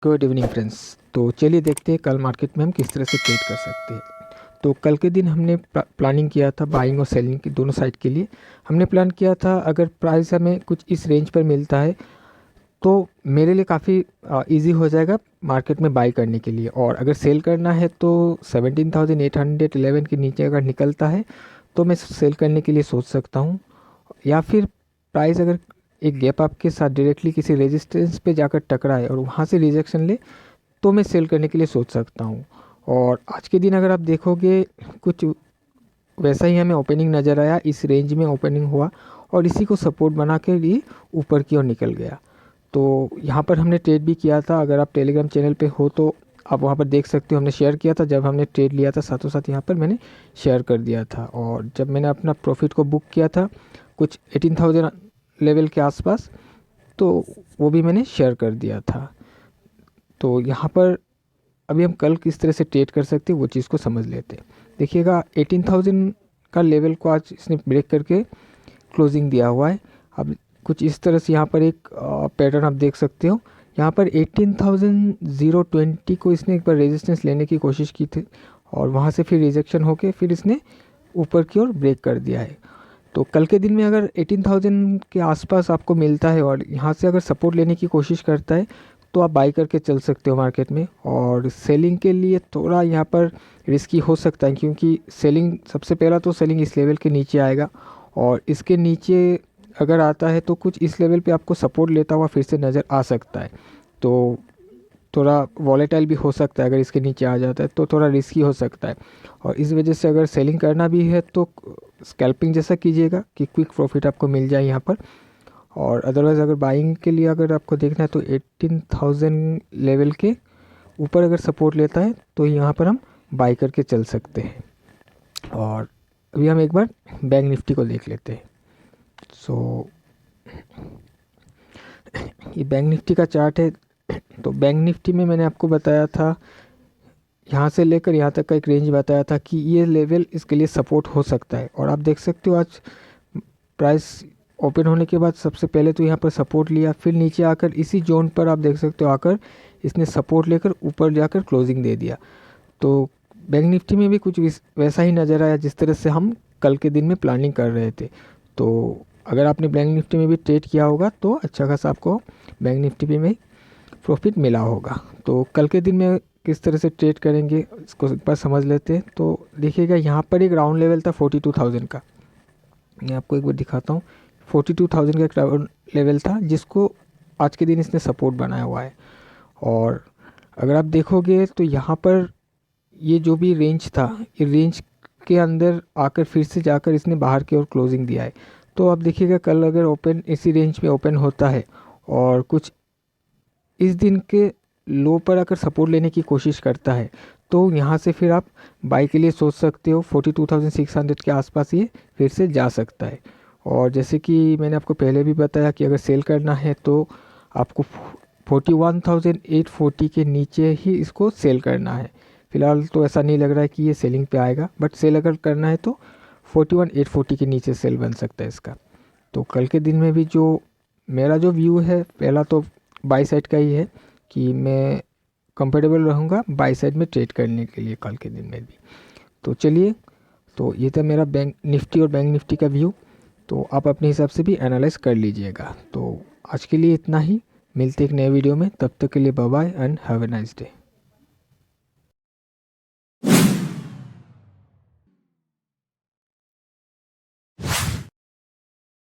Good evening friends. तो चलिए देखते हैं कल मार्केट में हम किस तरह से ट्रेड कर सकते हैं। तो कल के दिन हमने प्लानिंग किया था बाइंग और सेलिंग की दोनों साइड के लिए। हमने प्लान किया था अगर प्राइस हमें कुछ इस रेंज पर मिलता है तो मेरे लिए काफ़ी इजी हो जाएगा मार्केट में बाई करने के लिए, और अगर सेल करना है तो 17,811 के नीचे अगर निकलता है तो मैं सेल करने के लिए सोच सकता हूँ। या फिर प्राइस अगर एक गैप अप के साथ डायरेक्टली किसी रेजिस्टेंस पे जाकर टकराए और वहाँ से रिजेक्शन ले तो मैं सेल करने के लिए सोच सकता हूँ। और आज के दिन अगर आप देखोगे कुछ वैसा ही हमें ओपनिंग नज़र आया, इस रेंज में ओपनिंग हुआ और इसी को सपोर्ट बना के ये ऊपर की ओर निकल गया। तो यहाँ पर हमने ट्रेड भी किया था, अगर आप टेलीग्राम चैनल पे हो तो आप वहाँ पर देख सकते हो। हमने शेयर किया था जब हमने ट्रेड लिया था, साथों साथ यहाँ पर मैंने शेयर कर दिया था। और जब मैंने अपना प्रॉफिट को बुक किया था कुछ 18,000 लेवल के आसपास, तो वो भी मैंने शेयर कर दिया था। तो यहाँ पर अभी हम कल किस तरह से ट्रेड कर सकते हैं वो चीज़ को समझ लेते हैं। देखिएगा 18,000 का लेवल को आज इसने ब्रेक करके क्लोजिंग दिया हुआ है। अब कुछ इस तरह से यहाँ पर एक पैटर्न आप देख सकते हो। यहाँ पर 18,020 को इसने एक बार रेजिस्टेंस लेने की कोशिश की थी और वहाँ से फिर रिजेक्शन होके फिर इसने ऊपर की ओर ब्रेक कर दिया है। तो कल के दिन में अगर 18,000 के आसपास आपको मिलता है और यहाँ से अगर सपोर्ट लेने की कोशिश करता है तो आप बाई करके चल सकते हो मार्केट में। और सेलिंग के लिए थोड़ा यहाँ पर रिस्की हो सकता है, क्योंकि सेलिंग सबसे पहला तो सेलिंग इस लेवल के नीचे आएगा और इसके नीचे अगर आता है तो कुछ इस लेवल पे आपको सपोर्ट लेता हुआ फिर से नज़र आ सकता है। तो थोड़ा वॉलेटाइल भी हो सकता है, अगर इसके नीचे आ जाता है तो थोड़ा रिस्की हो सकता है। और इस वजह से अगर सेलिंग करना भी है तो स्कैल्पिंग जैसा कीजिएगा कि क्विक प्रॉफिट आपको मिल जाए यहाँ पर। और अदरवाइज़ अगर बाइंग के लिए अगर आपको देखना है तो 18,000 लेवल के ऊपर अगर सपोर्ट लेता है तो यहाँ पर हम बाई करके चल सकते हैं। और अभी हम एक बार बैंक निफ्टी को देख लेते हैं। सो ये बैंक निफ्टी का चार्ट है। तो बैंक निफ्टी में मैंने आपको बताया था, यहाँ से लेकर यहाँ तक का एक रेंज बताया था कि ये लेवल इसके लिए सपोर्ट हो सकता है। और आप देख सकते हो आज प्राइस ओपन होने के बाद सबसे पहले तो यहाँ पर सपोर्ट लिया, फिर नीचे आकर इसी जोन पर आप देख सकते हो आकर इसने सपोर्ट लेकर ऊपर जाकर क्लोजिंग दे दिया। तो बैंक निफ्टी में भी कुछ वैसा ही नज़र आया जिस तरह से हम कल के दिन में प्लानिंग कर रहे थे। तो अगर आपने बैंक निफ्टी में भी ट्रेड किया होगा तो अच्छा खासा आपको बैंक निफ्टी में प्रॉफिट मिला होगा। तो कल के दिन में किस तरह से ट्रेड करेंगे इसको एक बार समझ लेते हैं। तो देखिएगा यहाँ पर एक राउंड लेवल था 42,000 का, मैं आपको एक बार दिखाता हूँ। 42,000 का एक राउंड लेवल था जिसको आज के दिन इसने सपोर्ट बनाया हुआ है। और अगर आप देखोगे तो यहाँ पर ये जो भी रेंज था, ये रेंज के अंदर आकर फिर से जाकर इसने बाहर की ओर क्लोजिंग दिया है। तो आप देखिएगा कल अगर ओपन इसी रेंज में ओपन होता है और कुछ इस दिन के लो पर अगर सपोर्ट लेने की कोशिश करता है तो यहाँ से फिर आप बाई के लिए सोच सकते हो। 42,600 के आसपास ये फिर से जा सकता है। और जैसे कि मैंने आपको पहले भी बताया कि अगर सेल करना है तो आपको 41,840 के नीचे ही इसको सेल करना है। फ़िलहाल तो ऐसा नहीं लग रहा है कि ये सेलिंग पे आएगा, बट सेल अगर करना है तो 41,840 के नीचे सेल बन सकता है इसका। तो कल के दिन में भी जो मेरा जो व्यू है, पहला तो बाई साइड का ही है कि मैं कंफर्टेबल रहूँगा बाई साइड में ट्रेड करने के लिए कल के दिन में भी। तो चलिए, तो ये था मेरा बैंक निफ्टी और बैंक निफ्टी का व्यू। तो आप अपने हिसाब से भी एनालाइज कर लीजिएगा। तो आज के लिए इतना ही, मिलते एक नए वीडियो में, तब तक के लिए bye bye and have a nice day.